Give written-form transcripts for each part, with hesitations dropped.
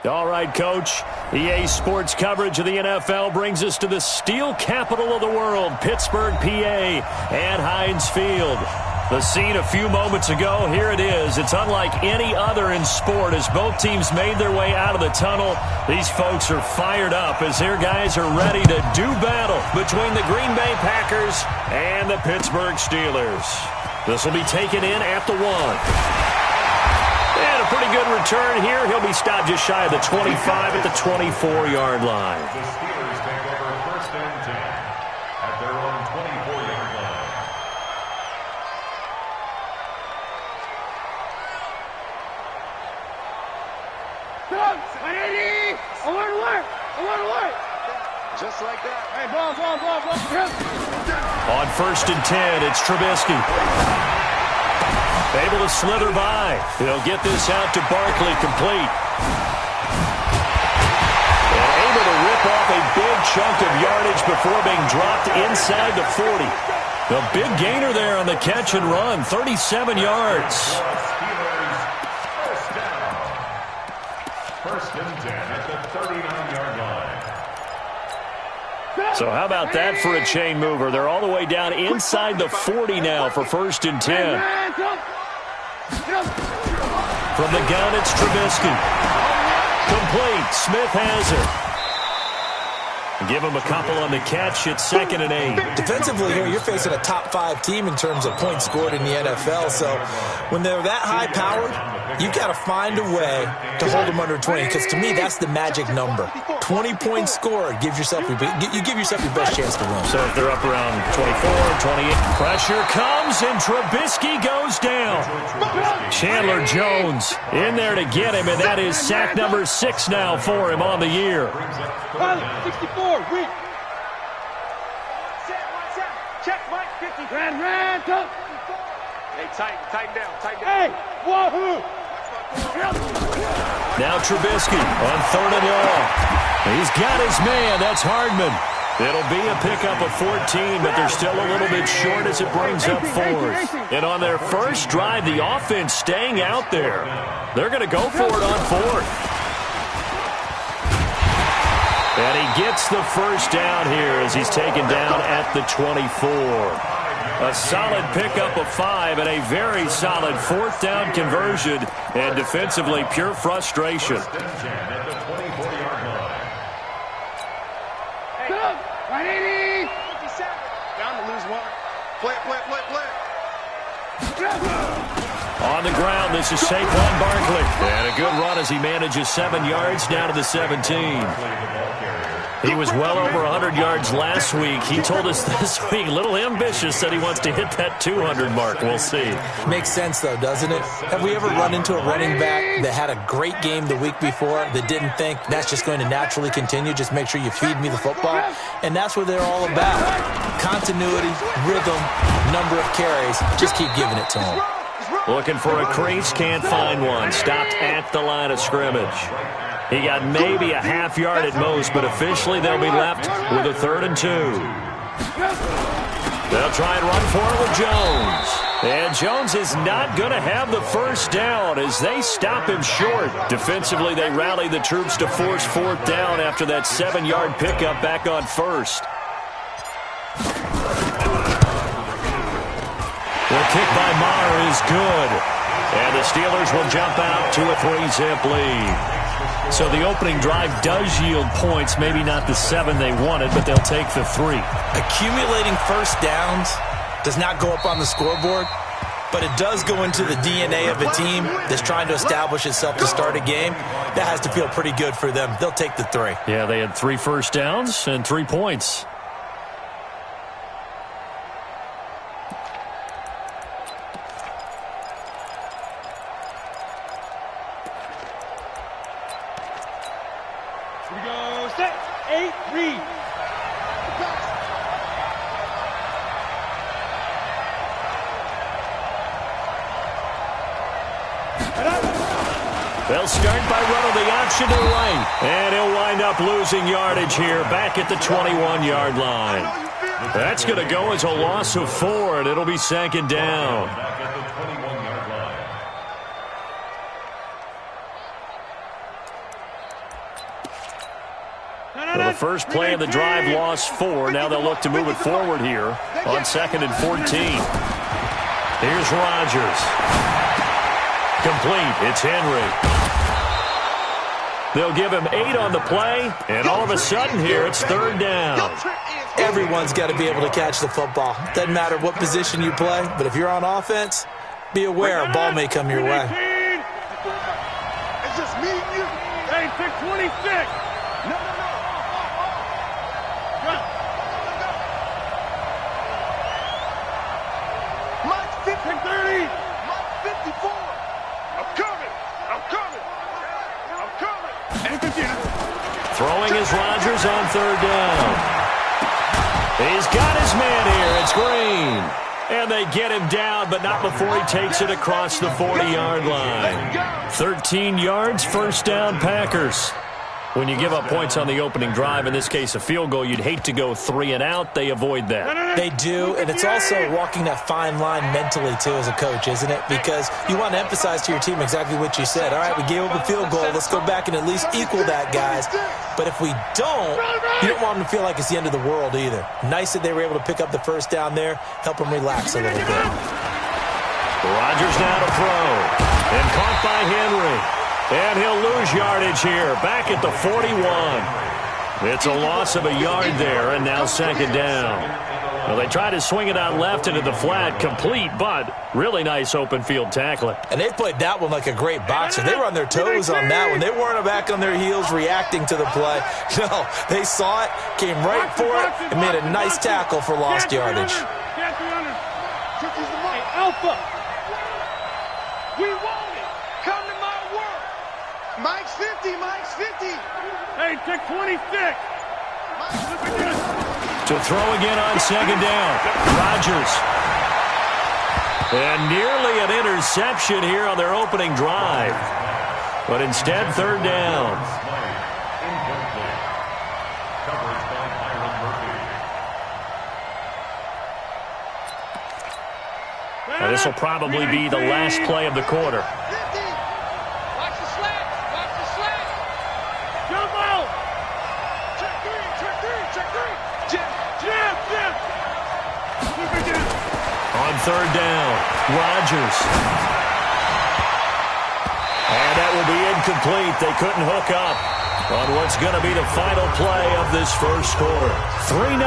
All right, Coach. EA Sports coverage of the NFL brings us to the steel capital of the world, Pittsburgh, PA, at Heinz Field. The scene a few moments ago, here it is. It's unlike any other in sport as both teams made their way out of the tunnel. These folks are fired up as their guys are ready to do battle between the Green Bay Packers and the Pittsburgh Steelers. This will be taken in at the 1. And a pretty good return here. He'll be stopped just shy of the 25 at the 24-yard line. The Steelers take over first and 10 at their own 24-yard line. I want to work. Just like that. Hey, ball. On first and 10, it's Trubisky. Able to slither by. He'll get this out to Barkley, complete. And able to rip off a big chunk of yardage before being dropped inside the 40. The big gainer there on the catch and run, 37 yards. First and 10 at the 39-yard line. So how about that for a chain mover? They're all the way down inside the 40 now for first and 10. From the gun, it's Trubisky. Complete. Smith has it. Give him a couple on the catch. It's 2nd and 8. Defensively here, you're facing a top-5 team in terms of points scored in the NFL. So when they're that high-powered, you've got to find a way to hold them under 20. Because to me, that's the magic number. 20 points scored. You give yourself your best chance to win. So if they're up around 24, 28, pressure comes and Trubisky goes down. Chandler Jones in there to get him, and that is sack number 6 now for him on the year. 64, weak. Check, Mike, 50. Ran, go. Hey, tighten down. Hey, wahoo. Now Trubisky on 3rd and long. He's got his man. That's Hardman. It'll be a pickup of 14, but they're still a little bit short as it brings up 4th. And on their first drive, the offense staying out there. They're going to go for it on 4th. And he gets the first down here as he's taken down at the 24. A solid pickup of 5 and a very solid 4th down conversion. And defensively, pure frustration. On the ground, this is Saquon Barkley. And a good run as he manages 7 yards down to the 17. He was well over 100 yards last week. He told us this week, a little ambitious, said he wants to hit that 200 mark. We'll see. Makes sense, though, doesn't it? Have we ever run into a running back that had a great game the week before that didn't think that's just going to naturally continue? Just make sure you feed me the football. And that's what they're all about. Continuity, rhythm, number of carries. Just keep giving it to them. Looking for a crease, can't find one. Stopped at the line of scrimmage. He got maybe a half yard at most, but officially they'll be left with a 3rd and 2. They'll try and run for it with Jones. And Jones is not going to have the first down as they stop him short. Defensively, they rally the troops to force 4th down after that 7-yard pickup back on 1st. The kick by Maher is good. And the Steelers will jump out to a 3-zip lead. So the opening drive does yield points, maybe not the 7 they wanted, but they'll take the 3. Accumulating first downs does not go up on the scoreboard, but it does go into the DNA of a team that's trying to establish itself to start a game. That has to feel pretty good for them. They'll take the 3. Yeah, they had 3 first downs and 3 points. Here we go, set, 8, read. They'll start by running the option to the right. And he'll wind up losing yardage here back at the 21-yard line. That's going to go as a loss of 4, and it'll be 2nd down. Back at the 21-yard line. Well, the first play of the drive lost 4. Now they'll look to move it forward here on 2nd and 14. Here's Rodgers. Complete. It's Henry. They'll give him 8 on the play, and all of a sudden here it's 3rd down. Everyone's got to be able to catch the football. Doesn't matter what position you play, but if you're on offense, be aware a ball may come your way. It's just me and you. Hey, 626. No. Mike 50-30. Mike 54. I'm coming. Throwing is Rodgers on 3rd down. He's got his man here. It's Green. And they get him down, but not before he takes it across the 40-yard line. 13 yards, 1st down, Packers. When you give up points on the opening drive, in this case a field goal, you'd hate to go 3 and out. They avoid that. They do, and it's also walking that fine line mentally, too, as a coach, isn't it? Because you want to emphasize to your team exactly what you said. All right, we gave up a field goal. Let's go back and at least equal that, guys. But if we don't, you don't want them to feel like it's the end of the world either. Nice that they were able to pick up the 1st down there, help them relax a little bit. Rodgers now to throw, and caught by Henry. And he'll lose yardage here, back at the 41. It's a loss of a yard there, and now 2nd down. Well, they tried to swing it out left into the flat, complete, but really nice open field tackling. And they played that one like a great boxer. They were on their toes on that one. They weren't back on their heels reacting to the play. No, they saw it, came right for it, and made a nice tackle for lost yardage. Alpha. We want it. Come to my work. Mike's 50. Hey, 626. To throw again on 2nd down. Rodgers. And nearly an interception here on their opening drive. But instead, 3rd down. Now, this will probably be the last play of the quarter. Watch the slack. Jump out. Check three. Jim. On 3rd down, Rodgers. And that will be incomplete. They couldn't hook up on what's going to be the final play of this first quarter. 3-0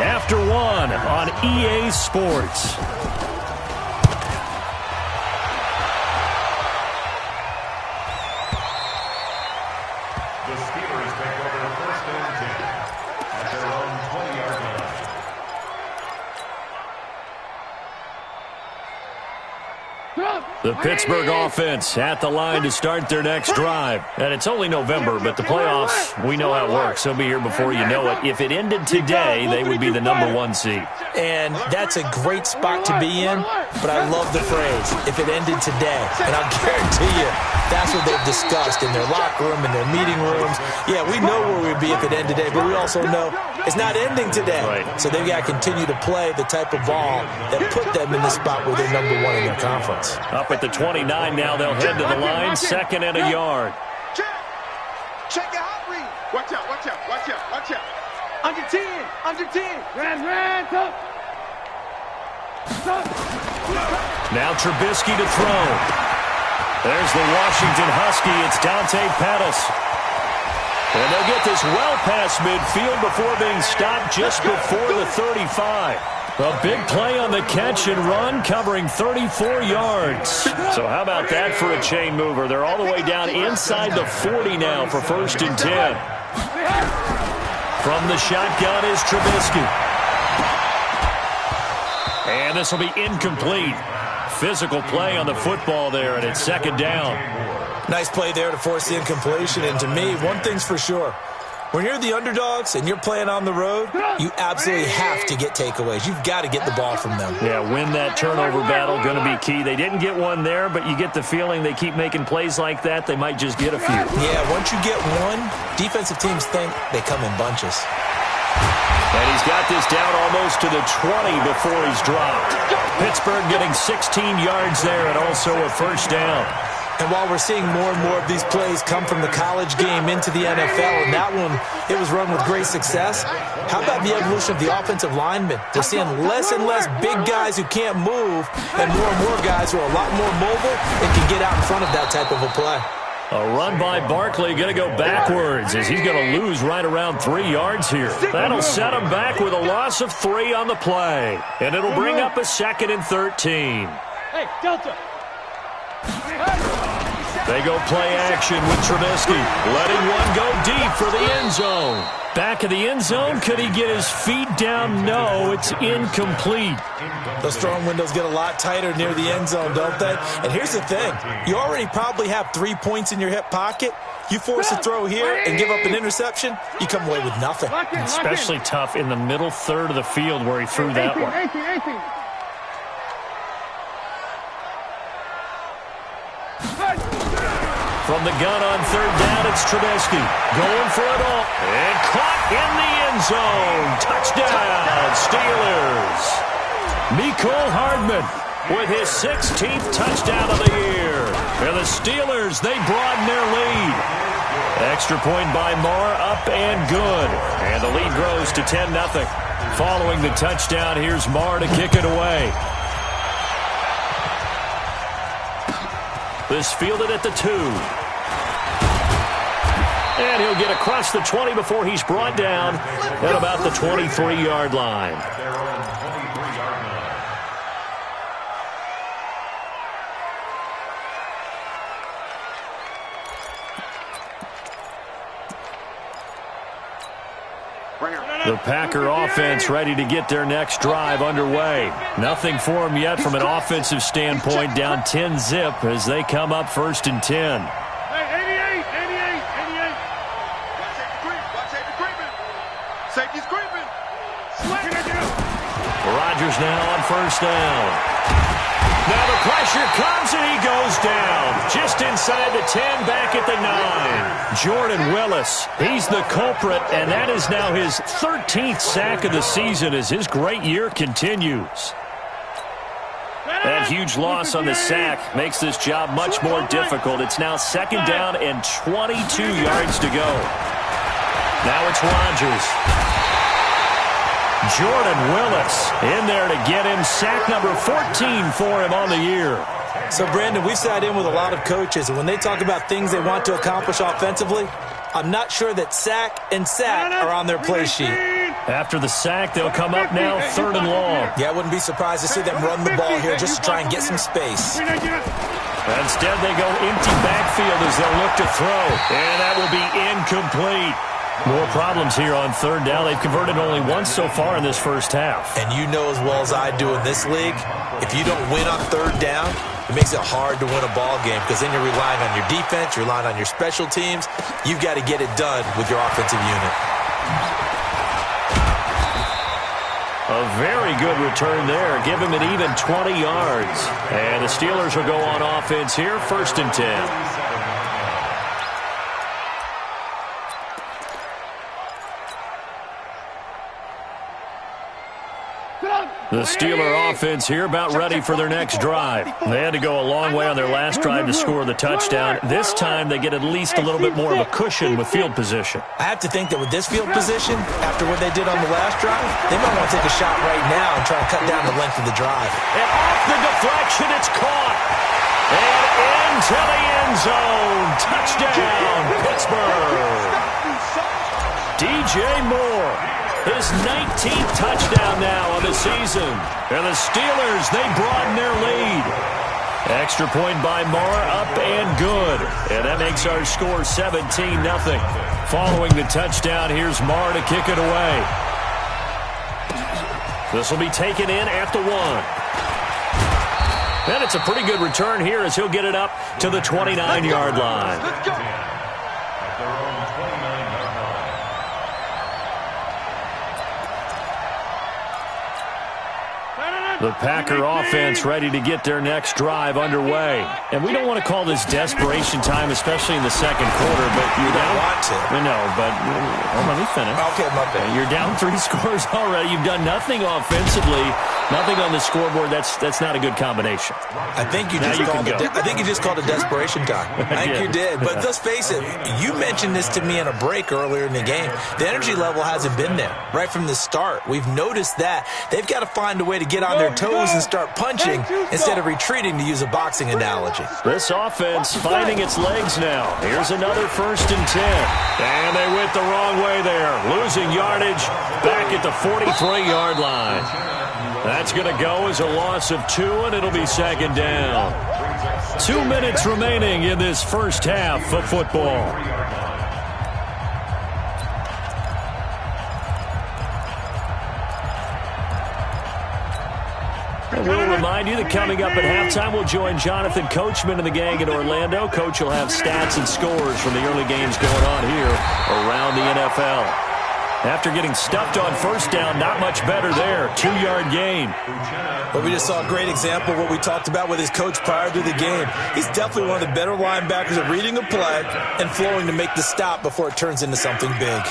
after 1 on EA Sports. The Steelers take over 1st and 10 at their own 20-yard line. The Pittsburgh offense at the line to start their next drive. And it's only November, but the playoffs, we know how it works. They'll be here before you know it. If it ended today, they would be the #1 seed. And that's a great spot to be in, but I love the phrase, if it ended today. And I'll guarantee you, that's what they've discussed in their locker room, in their meeting rooms. Yeah, we know where we'd be if it ended today, but we also know it's not ending today. Right. So they've got to continue to play the type of ball that put them in the spot where they're #1 in their conference. Up at the 29 now, they'll head to the line, 2nd and a yard. Check your hot read. Watch out. Under 10. Ran, top. Now Trubisky to throw. There's the Washington Husky. It's Dante Pettis. And they'll get this well past midfield before being stopped just before the 35. A big play on the catch and run, covering 34 yards. So how about that for a chain mover? They're all the way down inside the 40 now for 1st and 10. From the shotgun is Trubisky. And this will be incomplete. Physical play on the football there, and it's 2nd down. Nice play there to force the incompletion. And to me, one thing's for sure. When you're the underdogs and you're playing on the road, you absolutely have to get takeaways. You've got to get the ball from them. Yeah, win that turnover battle, going to be key. They didn't get one there, but you get the feeling they keep making plays like that, they might just get a few. Yeah, once you get one, defensive teams think they come in bunches. And he's got this down almost to the 20 before he's dropped. Pittsburgh getting 16 yards there and also a 1st down. And while we're seeing more and more of these plays come from the college game into the NFL, and that one, it was run with great success, how about the evolution of the offensive linemen? We're seeing less and less big guys who can't move and more guys who are a lot more mobile and can get out in front of that type of a play. A run by Barkley, going to go backwards as he's going to lose right around 3 yards here. That'll set him back with a loss of 3 on the play. And it'll bring up a 2nd and 13. Hey, Delta. They go play action with Trubisky, letting one go deep for the end zone. Back of the end zone, could he get his feet down? No, it's incomplete. Those throwing windows get a lot tighter near the end zone, don't they? And here's the thing. You already probably have 3 points in your hip pocket. You force a throw here and give up an interception, you come away with nothing. Especially tough in the middle third of the field where he threw that one. 18. From the gun on 3rd down, it's Trubisky. Going for it all. And caught in the end zone. Touchdown, Steelers. Mecole Hardman with his 16th touchdown of the year. And the Steelers, they broaden their lead. Extra point by Moore, up and good. And the lead grows to 10-0. Following the touchdown, here's Moore to kick it away. This fielded at the 2. And he'll get across the 20 before he's brought down at about the 23-yard line. The Packer offense ready to get their next drive underway. Nothing for them yet from an offensive standpoint, down 10-zip as they come up 1st and 10. Hey, 88. Safety's creeping. Rodgers now on 1st down. Now the pressure comes and he goes down. Just inside the 10, back at the 9. Jordan Willis, he's the culprit, and that is now his 13th sack of the season as his great year continues. That huge loss on the sack makes this job much more difficult. It's now 2nd down and 22 yards to go. Now it's Rodgers. Jordan Willis in there to get him sack number 14 for him on the year. So, Brandon, we've sat in with a lot of coaches, and when they talk about things they want to accomplish offensively, I'm not sure that sack and sack are on their play sheet. After the sack, they'll come up now 3rd and long. Yeah, I wouldn't be surprised to see them run the ball here just to try and get some space. Instead, they go empty backfield as they'll look to throw, and that will be incomplete. More problems here on 3rd down. They've converted only once so far in this first half. And you know as well as I do in this league, if you don't win on 3rd down, it makes it hard to win a ball game because then you're relying on your defense, you're relying on your special teams. You've got to get it done with your offensive unit. A very good return there. Give him an even 20 yards. And the Steelers will go on offense here, 1st and 10. The Steeler offense here about ready for their next drive. They had to go a long way on their last drive to score the touchdown. This time they get at least a little bit more of a cushion with field position. I have to think that with this field position, after what they did on the last drive, they might want to take a shot right now and try to cut down the length of the drive. And off the deflection, it's caught. And into the end zone. Touchdown, Pittsburgh. DJ Moore. His 19th touchdown now on the season. And the Steelers, they broaden their lead. Extra point by Moore, up and good. And that makes our score 17-0. Following the touchdown, here's Moore to kick it away. This will be taken in at the 1. And it's a pretty good return here as he'll get it up to the 29-yard line. Let's go. The Packer offense ready to get their next drive underway. And we don't want to call this desperation time, especially in the second quarter, but you're down. Want to. I know, but let me finish. Okay, my bad. You're down 3 scores already. You've done nothing offensively. Nothing on the scoreboard. That's not a good combination. I think you just called it desperation time. I think you did. But let's face it, you mentioned this to me in a break earlier in the game. The energy level hasn't been there right from the start. We've noticed that. They've got to find a way to get on their toes and start punching instead of retreating, to use a boxing analogy. This offense finding its legs now. Here's another 1st and 10. And they went the wrong way there. Losing yardage back at the 43-yard line. That's going to go as a loss of 2, and it'll be 2nd down. 2 minutes remaining in this first half of football. And we'll remind you that coming up at halftime, we'll join Jonathan Coachman and the gang in Orlando. Coach will have stats and scores from the early games going on here around the NFL. After getting stuffed on 1st down, not much better there. 2-yard gain. But we just saw a great example of what we talked about with his coach prior to the game. He's definitely one of the better linebackers at reading a play and flowing to make the stop before it turns into something big.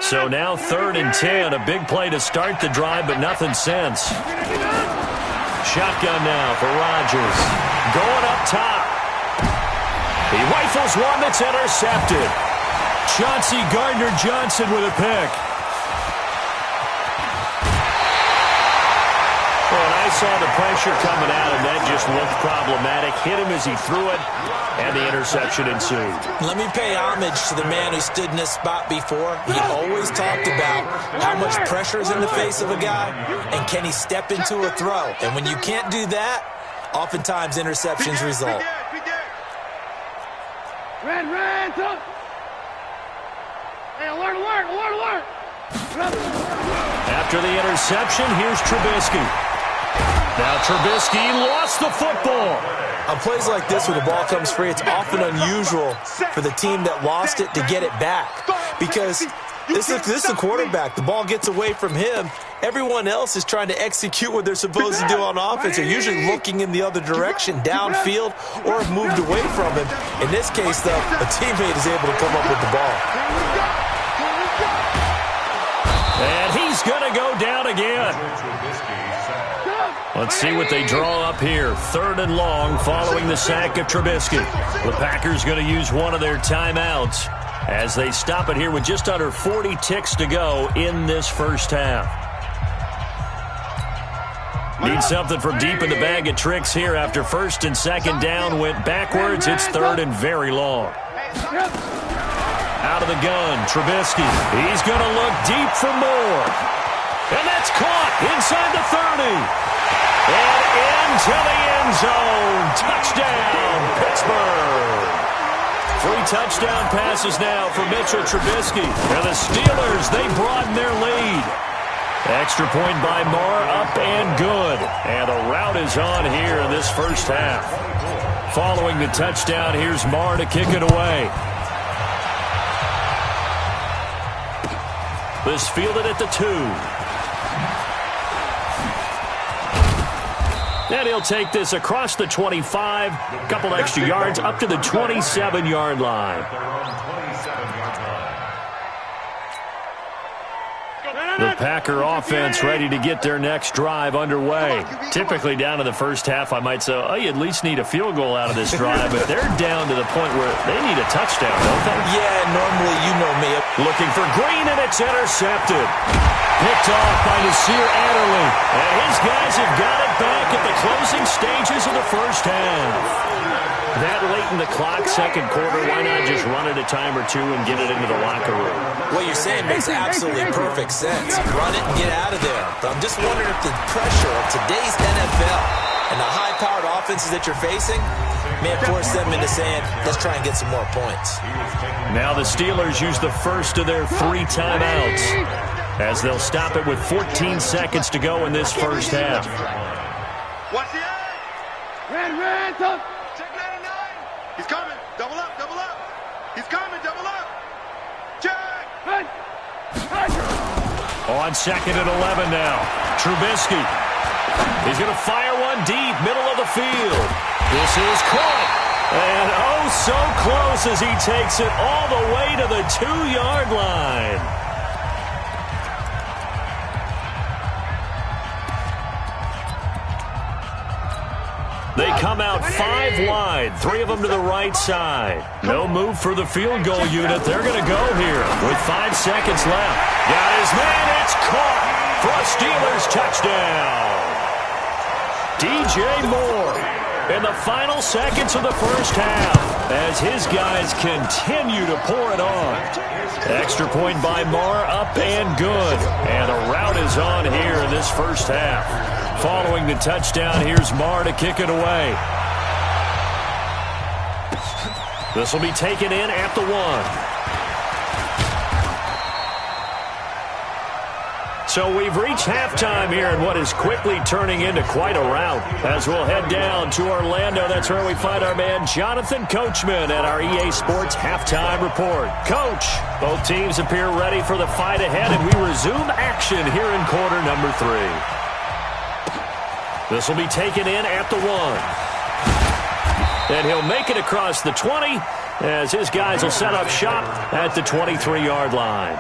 So now 3rd and 10. A big play to start the drive, but nothing since. Shotgun now for Rodgers. Going up top. He rifles one that's intercepted. Chauncey Gardner-Johnson with a pick. Well, and I saw the pressure coming out, and that just looked problematic. Hit him as he threw it, and the interception ensued. Let me pay homage to the man who stood in this spot before. He always talked about how much pressure is in the face of a guy, and can he step into a throw. And when you can't do that, oftentimes interceptions result. Red, up. Hey, alert. After the interception, here's Trubisky. Now Trubisky lost the football. On plays like this where the ball comes free, it's often unusual for the team that lost it to get it back. Because this is the quarterback. The ball gets away from him. Everyone else is trying to execute what they're supposed to do on offense. They're usually looking in the other direction, downfield, or have moved away from him. In this case, though, a teammate is able to come up with the ball. And he's going to go down again. Let's see what they draw up here. 3rd and long following the sack of Trubisky. The Packers going to use one of their timeouts as they stop it here with just under 40 ticks to go in this first half. Need something from deep in the bag of tricks here after 1st and 2nd down went backwards. It's 3rd and very long. Out of the gun, Trubisky. He's going to look deep for more. And that's caught inside the 30. And into the end zone. Touchdown, Pittsburgh. 3 touchdown passes now for Mitchell Trubisky. And the Steelers, they broaden their lead. Extra point by Marr, up and good. And a rout is on here in this first half. Following the touchdown, here's Marr to kick it away. This fielded at the 2. And he'll take this across the 25, a couple extra yards, up to the 27-yard line. The Packer offense ready to get their next drive underway. Typically down to the first half, I might say, oh, you at least need a field goal out of this drive, but they're down to the point where they need a touchdown, don't they? Yeah, normally, you know me. Looking for Green, and it's intercepted. Picked off by Nasir Adderley. And his guys have got it back at the closing stages of the first half. That late in the clock, second quarter, why not just run it a time or two and get it into the locker room? What you're saying makes absolutely perfect sense. Run it and get out of there. But I'm just wondering if the pressure of today's NFL and the high-powered offenses that you're facing may have forced them into saying, let's try and get some more points. Now the Steelers use the first of their 3 timeouts as they'll stop it with 14 seconds to go in this first half. Watch the eye. Red, up. Check 99. He's coming. Double up. He's coming. Double up. Check. Red. On 2nd and 11 now. Trubisky. He's going to fire one deep, middle of the field. This is caught. And oh, so close as he takes it all the way to the 2-yard line. They come out 5 wide, 3 of them to the right side. No move for the field goal unit. They're going to go here with 5 seconds left. Got his man. It's caught for a Steelers touchdown. DJ Moore in the final seconds of the first half as his guys continue to pour it on. Extra point by Moore, up and good. And the rout is on here in this first half. Following the touchdown, here's Moore to kick it away. This will be taken in at the 1. So we've reached halftime here in what is quickly turning into quite a rout. As we'll head down to Orlando, that's where we find our man Jonathan Coachman at our EA Sports Halftime Report. Coach, both teams appear ready for the fight ahead, and we resume action here in quarter number 3. This will be taken in at the 1. And he'll make it across the 20 as his guys will set up shop at the 23-yard line.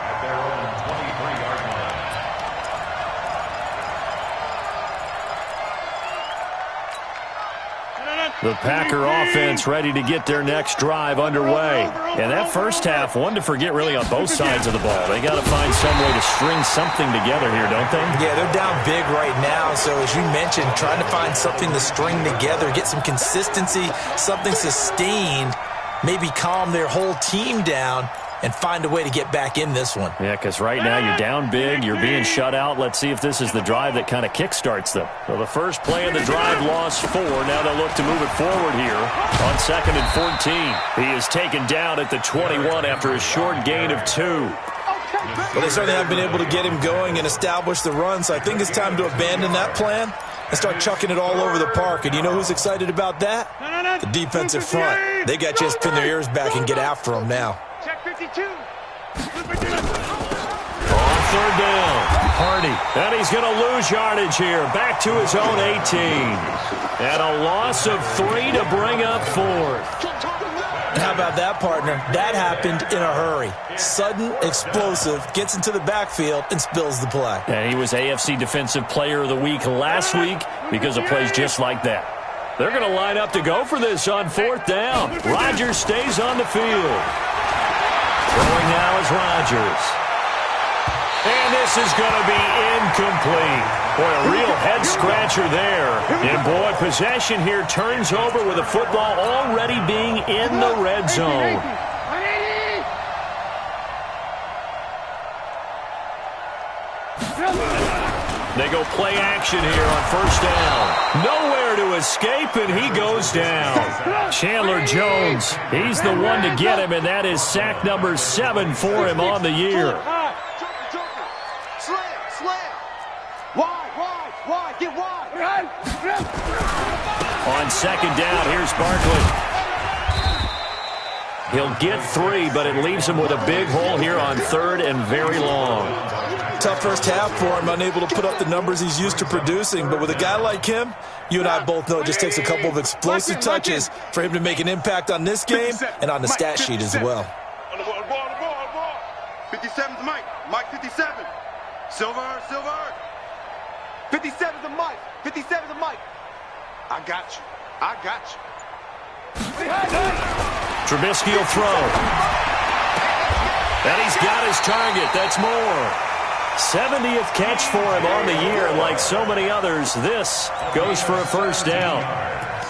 The Packer offense ready to get their next drive underway. And that first half, one to forget really on both sides of the ball. They got to find some way to string something together here, don't they? Yeah, they're down big right now. So as you mentioned, trying to find something to string together, get some consistency, something sustained, maybe calm their whole team down and find a way to get back in this one. Yeah, because right now you're down big, you're being shut out. Let's see if this is the drive that kind of kickstarts them. So the first play of the drive lost 4. Now they'll look to move it forward here on 2nd and 14. He is taken down at the 21 after a short gain of 2. Well, they certainly haven't been able to get him going and establish the run, so I think it's time to abandon that plan and start chucking it all over the park. And you know who's excited about that? The defensive front. They got just pin their ears back and get after him now. Check 52. On 3rd down, Hardy. And he's going to lose yardage here. Back to his own 18. And a loss of 3 to bring up 4th. How about that, partner? That happened in a hurry. Sudden, explosive, gets into the backfield, and spills the play. And he was AFC Defensive Player of the Week last week because of plays just like that. They're going to line up to go for this on 4th down. Rodgers stays on the field. Throwing now is Rodgers. And this is going to be incomplete. Boy, a real head-scratcher there. And, boy, possession here turns over with the football already being in the red zone. They go play action here on 1st down. Nowhere to escape, and he goes down. Chandler Jones, he's the one to get him, and that is sack number 7 for him on the year. Wide, get wide. On 2nd down, here's Barkley. He'll get 3, but it leaves him with a big hole here on 3rd and very long. Tough first half for him, unable to put up the numbers he's used to producing. But with a guy like him, you and I both know it just takes a couple of explosive touches for him to make an impact on this game and on the stat sheet as well. On the ball. 57's Mike. Mike 57. Silver. 57's the Mike. 57's the Mike. I got you. Trubisky will throw. And he's got his target. That's Moore. 70th catch for him on the year. Like so many others, this goes for a 1st down.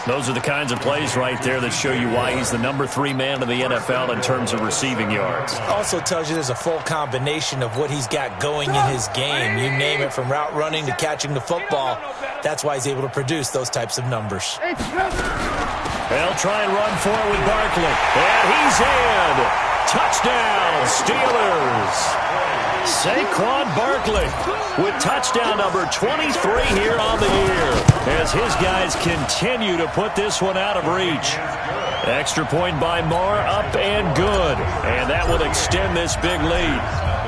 Those are the kinds of plays right there that show you why he's the number 3 man in the NFL in terms of receiving yards. Also tells you there's a full combination of what he's got going in his game. You name it, from route running to catching the football. That's why he's able to produce those types of numbers. They'll try and run for it with Barkley. And he's in. Touchdown, Steelers. Saquon Barkley with touchdown number 23 here on the year as his guys continue to put this one out of reach. Extra point by Moore, up and good. And that will extend this big lead.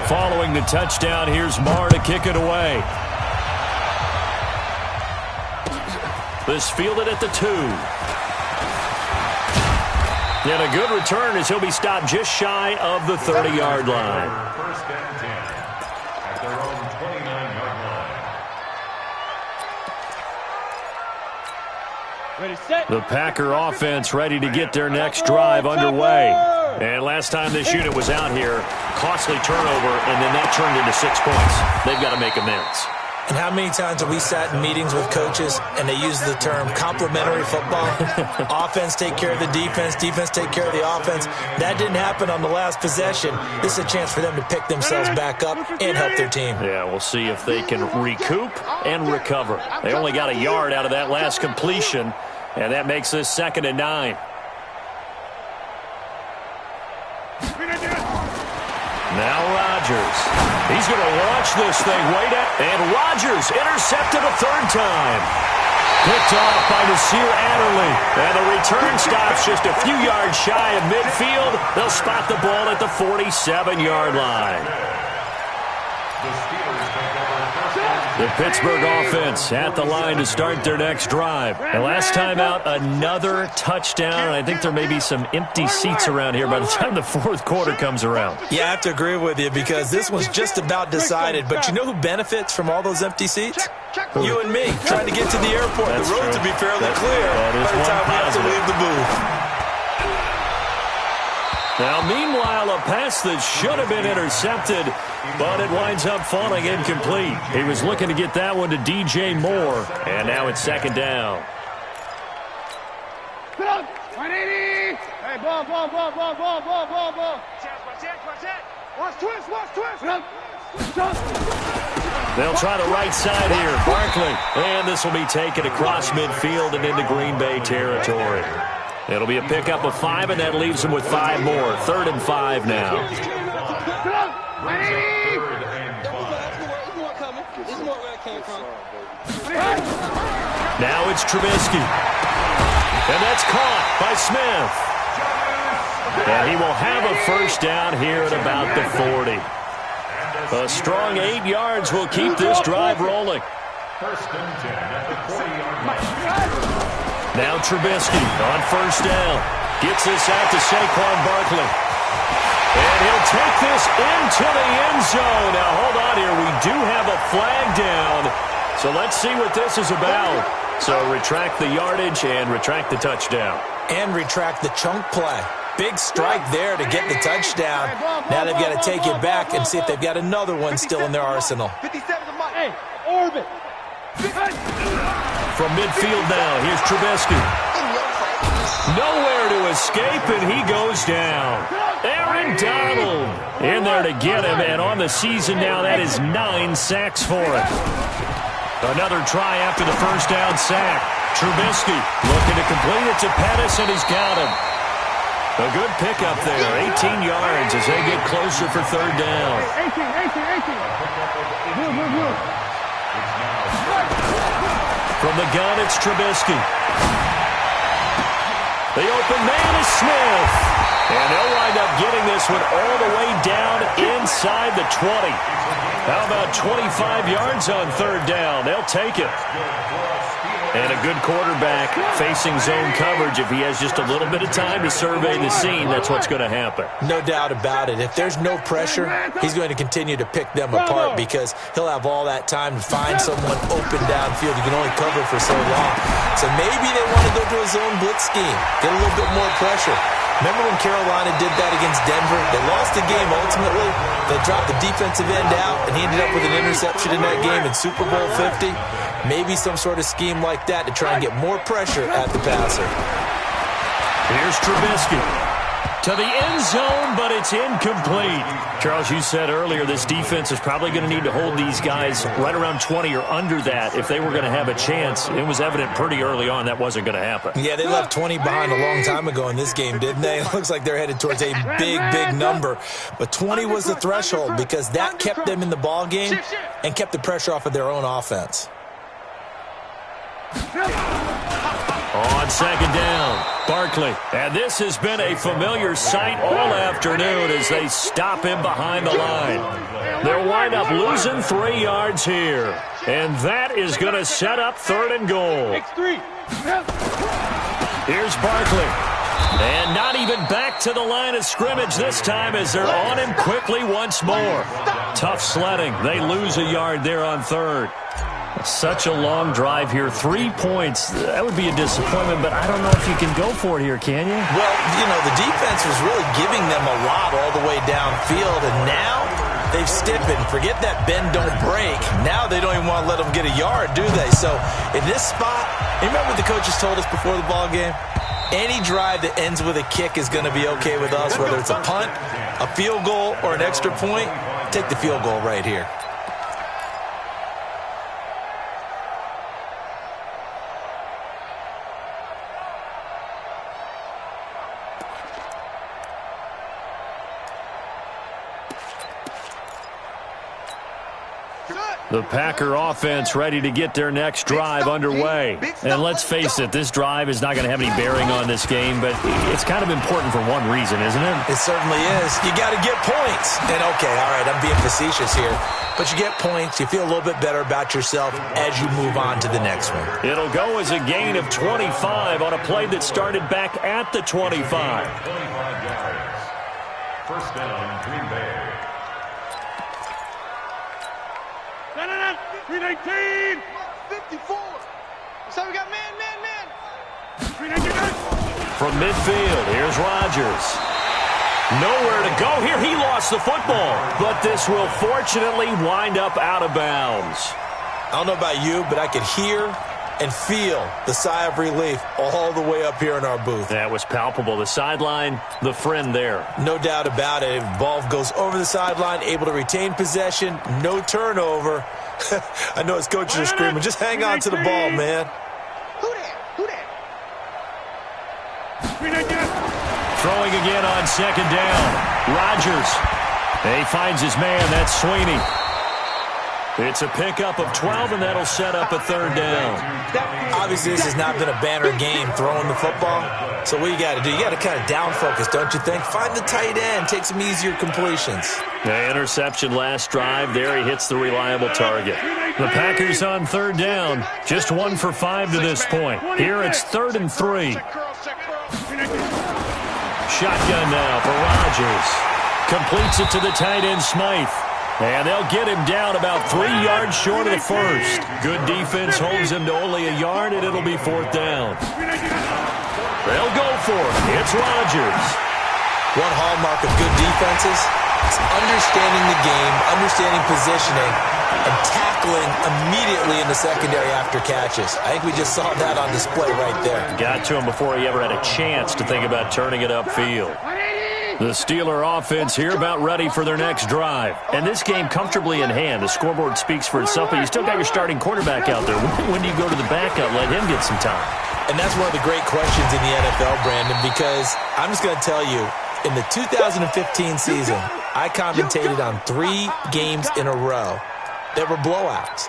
Following the touchdown, here's Moore to kick it away. This fielded at the 2. And a good return as he'll be stopped just shy of the 30-yard line. 1st and 10 at their own 29-yard line. The Packer offense ready to get their next drive underway. And last time this unit was out here, costly turnover, and then that turned into 6 points. They've got to make amends. And how many times have we sat in meetings with coaches and they use the term complementary football? Offense take care of the defense, defense take care of the offense. That didn't happen on the last possession. This is a chance for them to pick themselves back up and help their team. Yeah, we'll see if they can recoup and recover. They only got a yard out of that last completion, and that makes this 2nd and 9. Now Rodgers. He's going to launch this thing way down. And Rodgers intercepted a 3rd time. Picked off by Nasir Adderley. And the return stops just a few yards shy of midfield. They'll spot the ball at the 47-yard line. The Pittsburgh offense at the line to start their next drive. And last time out, another touchdown. I think there may be some empty seats around here by the time the 4th quarter comes around. Yeah, I have to agree with you because this was just about decided. But you know who benefits from all those empty seats? You and me, trying to get to the airport. That's the roads true. will be fairly clear by the time we have to leave the booth. Now, meanwhile, a pass that should have been intercepted, but it winds up falling incomplete. He was looking to get that one to DJ Moore, and now it's 2nd down. Put up, 180. Hey, ball. Watch twist. They'll try the right side here. Barkley, and this will be taken across midfield and into Green Bay territory. It'll be a pickup of 5, and that leaves them with 5 more. 3rd and 5 now. Now it's Trubisky. And that's caught by Smith. And he will have a 1st down here at about the 40. A strong 8 yards will keep this drive rolling. 1st and 10 at the 40-yard line. Now Trubisky on 1st down. Gets this out to Saquon Barkley. And he'll take this into the end zone. Now, hold on here. We do have a flag down. So let's see what this is about. So retract the yardage and retract the touchdown. And retract the chunk play. Big strike there to get the touchdown. Now they've got to take it back and see if they've got another one still in their arsenal. Hey, orbit. From midfield now, here's Trubisky. Nowhere to escape, and he goes down. Aaron Donald in there to get him, and on the season now, that is 9 sacks for him. Another try after the 1st down sack. Trubisky looking to complete it to Pettis, and he's got him. A good pickup there, 18 yards as they get closer for 3rd down. 18. From the gun, it's Trubisky. The open man is Smith. And they'll wind up getting this one all the way down inside the 20. How about 25 yards on 3rd down? They'll take it. And a good quarterback facing zone coverage. If he has just a little bit of time to survey the scene, that's what's going to happen. No doubt about it. If there's no pressure, he's going to continue to pick them apart because he'll have all that time to find someone open downfield. You can only cover for so long. So maybe they want to go to a zone blitz scheme, get a little bit more pressure. Remember when Carolina did that against Denver? They lost the game ultimately. They dropped the defensive end out, and he ended up with an interception in that game in Super Bowl 50. Maybe some sort of scheme like that to try and get more pressure at the passer. Here's Trubisky to the end zone, but it's incomplete. Charles, you said earlier this defense is probably going to need to hold these guys right around 20 or under that if they were going to have a chance. It was evident pretty early on that wasn't going to happen. Yeah, they left 20 behind a long time ago in this game, didn't they? It looks like they're headed towards a big number. But 20 was the threshold because that kept them in the ball game and kept the pressure off of their own offense. On 2nd down, Barkley. And this has been a familiar sight all afternoon as they stop him behind the line. They'll wind up losing 3 yards here. And that is going to set up 3rd and goal. Here's Barkley. And not even back to the line of scrimmage this time as they're on him quickly once more. Tough sledding. They lose a yard there on 3rd. Such a long drive here. 3 points. That would be a disappointment, but I don't know if you can go for it here, can you? Well, you know, the defense was really giving them a lot all the way downfield, and now they've stiffened. Forget that bend, don't break. Now they don't even want to let them get a yard, do they? So in this spot, you remember what the coaches told us before the ball game? Any drive that ends with a kick is going to be okay with us, whether it's a punt, a field goal, or an extra point. Take the field goal right here. The Packer offense ready to get their next drive underway. And let's face it, this drive is not going to have any bearing on this game, but it's kind of important for one reason, isn't it? It certainly is. You got to get points. And, okay, all right, I'm being facetious here. But you get points, you feel a little bit better about yourself as you move on to the next one. It'll go as a gain of 25 on a play that started back at the 25. 25 yards. First down, Green Bay. 319! 54. So we got man. 319! From midfield, here's Rodgers. Nowhere to go here. He lost the football, but this will fortunately wind up out of bounds. I don't know about you, but I could hear and feel the sigh of relief all the way up here in our booth. That was palpable. The sideline, the friend there. No doubt about it. Ball goes over the sideline, able to retain possession, no turnover. I know his coaches are screaming, just hang on to the ball, man. Who that? Throwing again on second down. Rodgers. He finds his man. That's Sweeney. It's a pickup of 12, and that'll set up a third down. Obviously, this has not been a banner game throwing the football. So what you got to do, you got to kind of down focus, don't you think? Find the tight end, take some easier completions. The interception last drive. There he hits the reliable target. The Packers on third down. Just 1 for 5 to this point. Here it's 3rd and 3. Shotgun now for Rodgers. Completes it to the tight end, Smythe. And they'll get him down about 3 yards short of the first. Good defense holds him to only a yard, and it'll be 4th down. They'll go for it. It's Rodgers. One hallmark of good defenses is understanding the game, understanding positioning, and tackling immediately in the secondary after catches. I think we just saw that on display right there. Got to him before he ever had a chance to think about turning it upfield. The Steeler offense here about ready for their next drive. And this game comfortably in hand. The scoreboard speaks for itself, but you still got your starting quarterback out there. When do you go to the backup, let him get some time? And that's one of the great questions in the NFL, Brandon, because I'm just going to tell you, in the 2015 season, I commentated on 3 games in a row that were blowouts.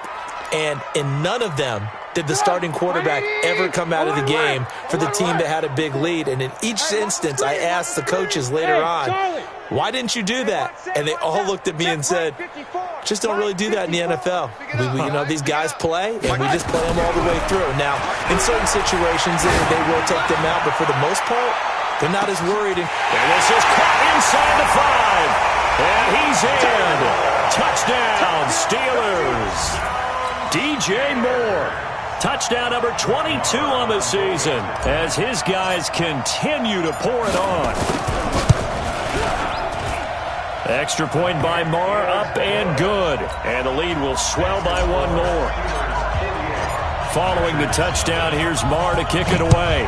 And in none of them did the starting quarterback ever come out of the game for the team that had a big lead. And in each instance, I asked the coaches later on, why didn't you do that? And they all looked at me and said, just don't really do that in the NFL. You know, these guys play, and we just play them all the way through. Now, in certain situations, they will take them out, but for the most part, they're not as worried. And this is caught inside the 5. And he's in. Touchdown, Steelers. DJ Moore. Touchdown number 22 on the season as his guys continue to pour it on. Extra point by Moore, up and good. And the lead will swell by 1 more. Following the touchdown, here's Moore to kick it away.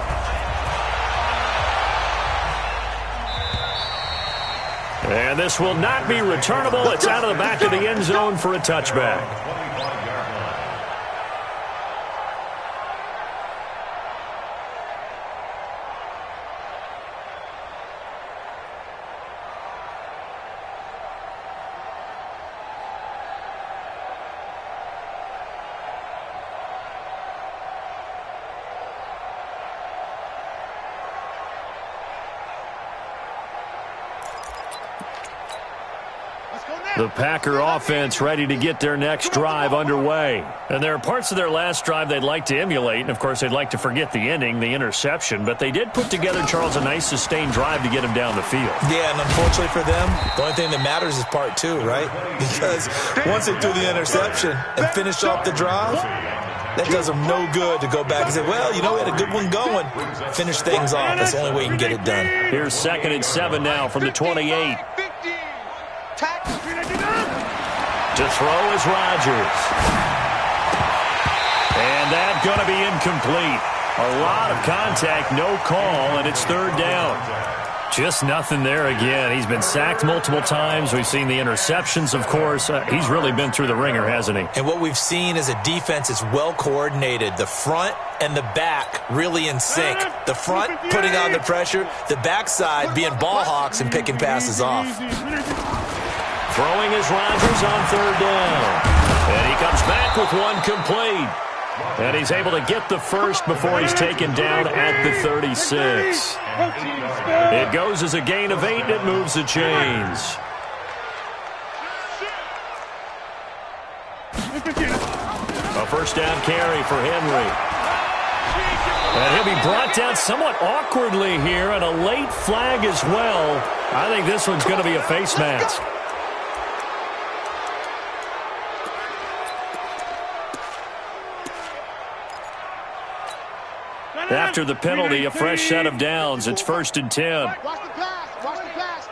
And this will not be returnable. It's out of the back of the end zone for a touchback. The Packer offense ready to get their next drive underway. And there are parts of their last drive they'd like to emulate, and of course they'd like to forget the ending, the interception, but they did put together, Charles, a nice sustained drive to get him down the field. Yeah, and unfortunately for them, the only thing that matters is part two, right? Because once they threw the interception and finished off the drive, that does them no good to go back and say, well, you know, we had a good one going. Finish things off. That's the only way you can get it done. Here's 2nd and 7 now from the 28. To throw is Rodgers. And that's going to be incomplete. A lot of contact, no call, and it's 3rd down. Just nothing there again. He's been sacked multiple times. We've seen the interceptions, of course. He's really been through the ringer, hasn't he? And what we've seen is a defense that's well coordinated. The front and the back really in sync. The front putting on the pressure. The backside being ball hawks and picking passes off. Throwing is Rodgers on 3rd down. And he comes back with one complete. And he's able to get the first before he's taken down at the 36. It goes as a gain of 8, and it moves the chains. A 1st down carry for Henry. And he'll be brought down somewhat awkwardly here, and a late flag as well. I think this one's going to be a face mask. After the penalty, a fresh set of downs. It's 1st and 10. Watch the pass. Watch the pass.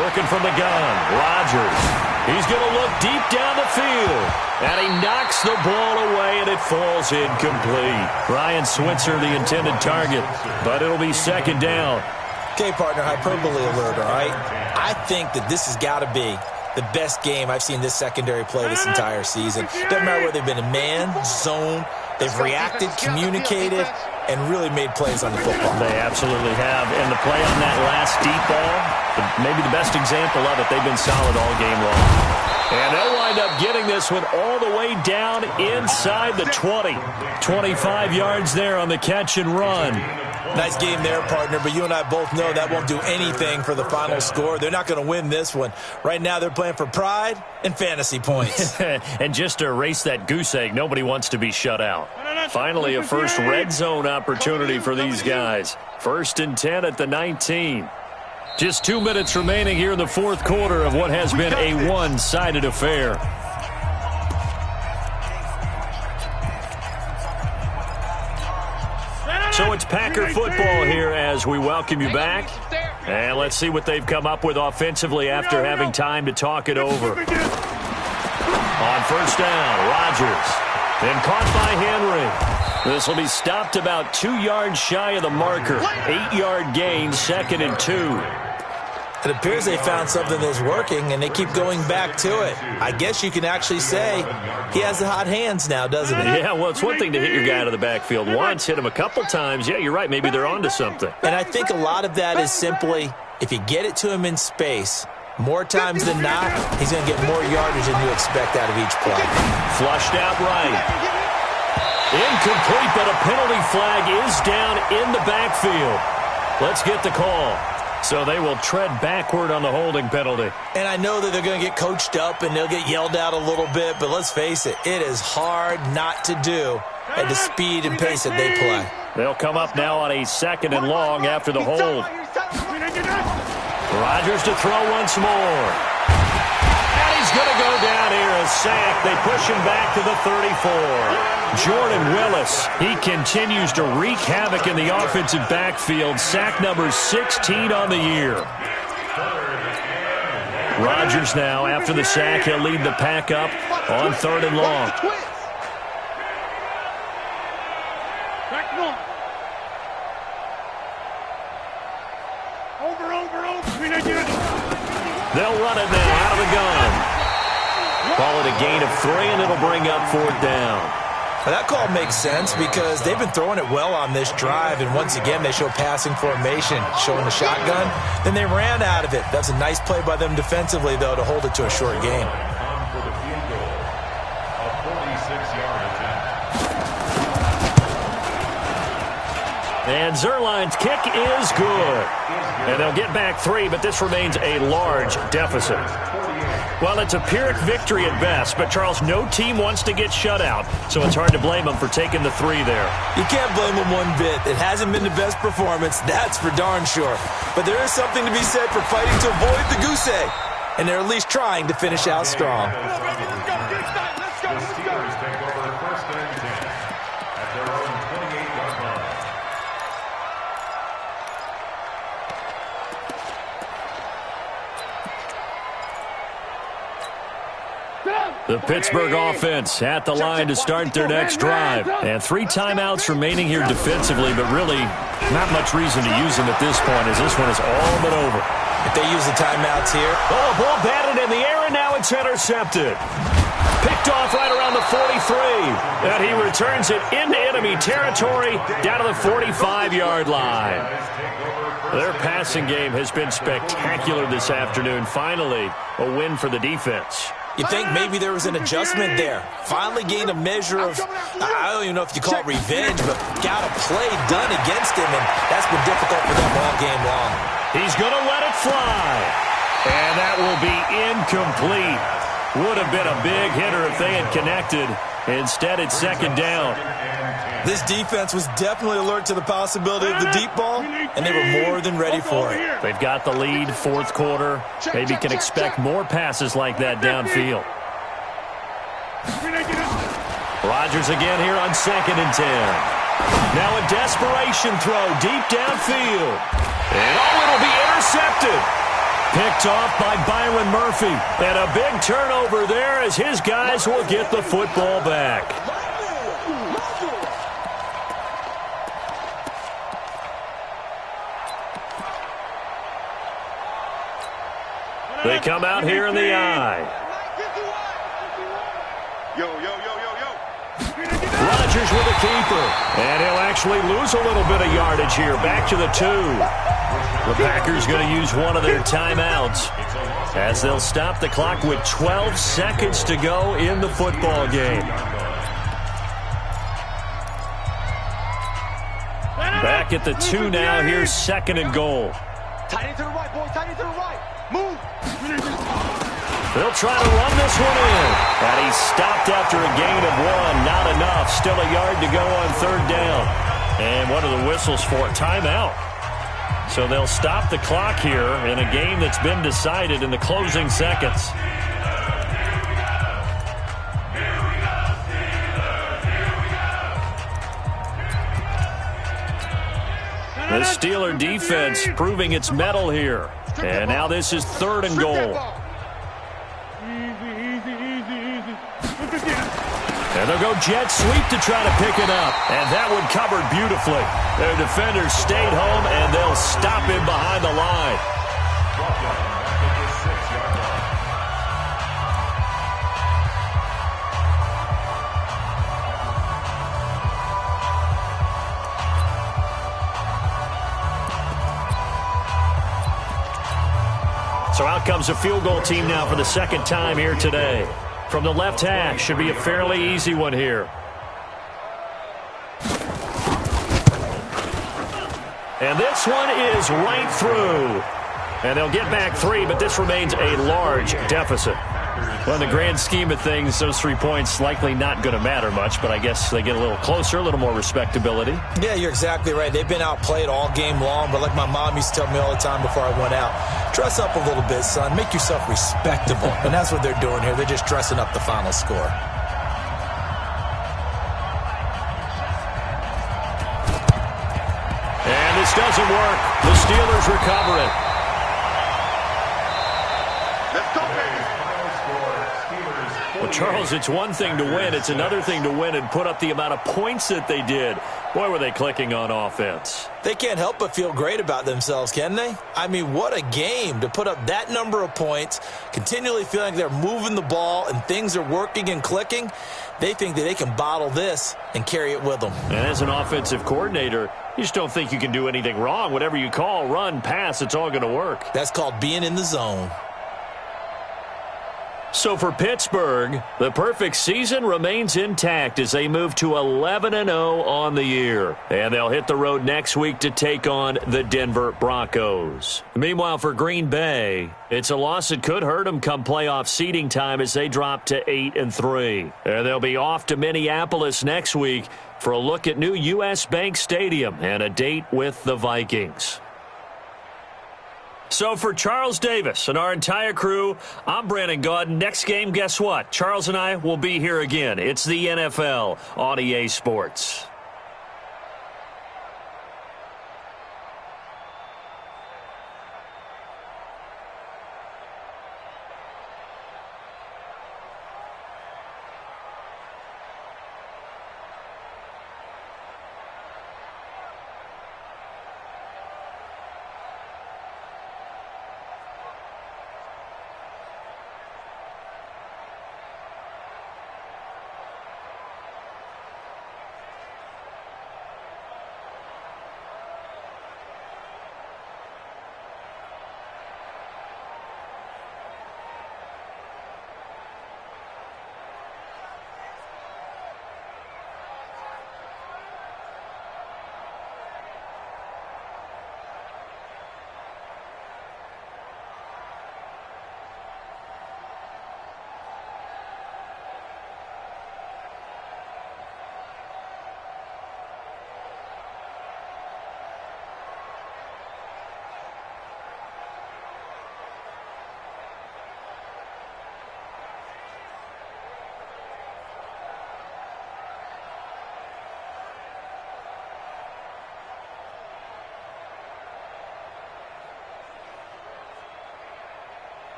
Working from the gun. Rodgers. He's going to look deep down the field. And he knocks the ball away, and it falls incomplete. Ryan Switzer, the intended target, but it'll be 2nd down. Okay, partner, hyperbole alert, all right? I think that this has got to be the best game I've seen this secondary play this entire season. Doesn't matter whether they've been in man, zone. They've reacted, communicated, and really made plays on the football. They absolutely have. And the play on that last deep ball, maybe the best example of it, they've been solid all game long. And they'll wind up getting this one all the way down inside the 20. 25 yards there on the catch and run. Nice game there, partner, but you and I both know that won't do anything for the final score. They're not going to win this one. Right now they're playing for pride and fantasy points. And just to erase that goose egg, nobody wants to be shut out. Finally, a first red zone opportunity for these guys. 1st and 10 at the 19. Just 2 minutes remaining here in the 4th quarter of what has been a one-sided affair. So it's Packer football here as we welcome you back. And let's see what they've come up with offensively after having time to talk it over. On 1st down, Rodgers. Then caught by Henry. This will be stopped about 2 yards shy of the marker. 8-yard gain, 2nd and 2. It appears they found something that's working, and they keep going back to it. I guess you can actually say he has the hot hands now, doesn't he? Yeah, well, it's one thing to hit your guy out of the backfield once, hit him a couple times. Yeah, you're right. Maybe they're onto something. And I think a lot of that is simply if you get it to him in space, more times than not, he's going to get more yardage than you expect out of each play. Flushed out right. Incomplete, but a penalty flag is down in the backfield. Let's get the call. So they will tread backward on the holding penalty. And I know that they're going to get coached up and they'll get yelled at a little bit, but let's face it, it is hard not to do at the speed and pace that they play. They'll come up now on a 2nd and long after the hold. Rodgers to throw once more. And he's going to go down here, a sack. They push him back to the 34. Jordan Willis, he continues to wreak havoc in the offensive backfield. Sack number 16 on the year. Rodgers now, after the sack, he'll lead the pack up on 3rd and long. They'll run it now out of the gun. Call it a gain of 3, and it'll bring up 4th down. Well, that call makes sense because they've been throwing it well on this drive, and once again they show passing formation, showing the shotgun. Then they ran out of it. That's a nice play by them defensively, though, to hold it to a short game. For the field goal, a 46-yard attempt. And Zerline's kick is good. And they'll get back 3, but this remains a large deficit. Well, it's a Pyrrhic victory at best, but, Charles, no team wants to get shut out, so it's hard to blame them for taking the 3 there. You can't blame them one bit. It hasn't been the best performance, that's for darn sure. But there is something to be said for fighting to avoid the goose egg, and they're at least trying to finish out strong. Let's go. The Steelers take over first and 10 at their own 28-yard line. The Pittsburgh offense at the line to start their next drive. And 3 timeouts remaining here defensively, but really not much reason to use them at this point, as this one is all but over. If they use the timeouts here. Oh, ball batted in the air, and now it's intercepted. Picked off right around the 43. And he returns it into enemy territory down to the 45-yard line. Their passing game has been spectacular this afternoon. Finally, a win for the defense. You think maybe there was an adjustment there. Finally gained a measure of, I don't even know if you call it revenge, but got a play done against him, and that's been difficult for them all game long. He's going to let it fly. And that will be incomplete. Would have been a big hitter if they had connected. Instead, it's second down. This defense was definitely alert to the possibility of the deep ball, and they were more than ready for it. They've got the lead, fourth quarter. Maybe can expect more passes like that downfield. Rodgers again here on 2nd and 10. Now a desperation throw deep downfield. And it'll be intercepted. Picked off by Byron Murphy. And a big turnover there as his guys will get the football back. They come out here in the eye. Yo. Rodgers with a keeper. And he'll actually lose a little bit of yardage here. Back to the 2. The Packers going to use one of their timeouts as they'll stop the clock with 12 seconds to go in the football game. Back at the 2 now. Here's 2nd and goal. Tight end to the right, boy. Tight end to the right. Move. They'll try to run this one in. And he's stopped after a gain of 1. Not enough. Still a yard to go on 3rd down. And what are the whistles for? Timeout. So they'll stop the clock here in a game that's been decided in the closing seconds. The Steeler defense proving its mettle here. And now this is 3rd and goal. And they'll go jet sweep to try to pick it up. And that one covered beautifully. Their defenders stayed home, and they'll stop him behind the line. So out comes a field goal team now for the 2nd time here today. From the left hash, should be a fairly easy one here. And this one is right through. And they'll get back 3, but this remains a large deficit. Well, in the grand scheme of things, those 3 points likely not going to matter much, but I guess they get a little closer, a little more respectability. Yeah, you're exactly right. They've been outplayed all game long, but like my mom used to tell me all the time before I went out, dress up a little bit, son. Make yourself respectable. And that's what they're doing here. They're just dressing up the final score. And this doesn't work. The Steelers recover it. Let's go, baby. Well, Charles, it's one thing to win. It's another thing to win and put up the amount of points that they did. Boy, were they clicking on offense. They can't help but feel great about themselves, can they? I mean, what a game to put up that number of points, continually feeling they're moving the ball and things are working and clicking. They think that they can bottle this and carry it with them. And as an offensive coordinator, you just don't think you can do anything wrong. Whatever you call, run, pass, it's all going to work. That's called being in the zone. So for Pittsburgh, the perfect season remains intact as they move to 11-0 on the year. And they'll hit the road next week to take on the Denver Broncos. Meanwhile, for Green Bay, it's a loss that could hurt them come playoff seeding time as they drop to 8-3. And they'll be off to Minneapolis next week for a look at new U.S. Bank Stadium and a date with the Vikings. So for Charles Davis and our entire crew, I'm Brandon Gaudin. Next game, guess what? Charles and I will be here again. It's the NFL on EA Sports.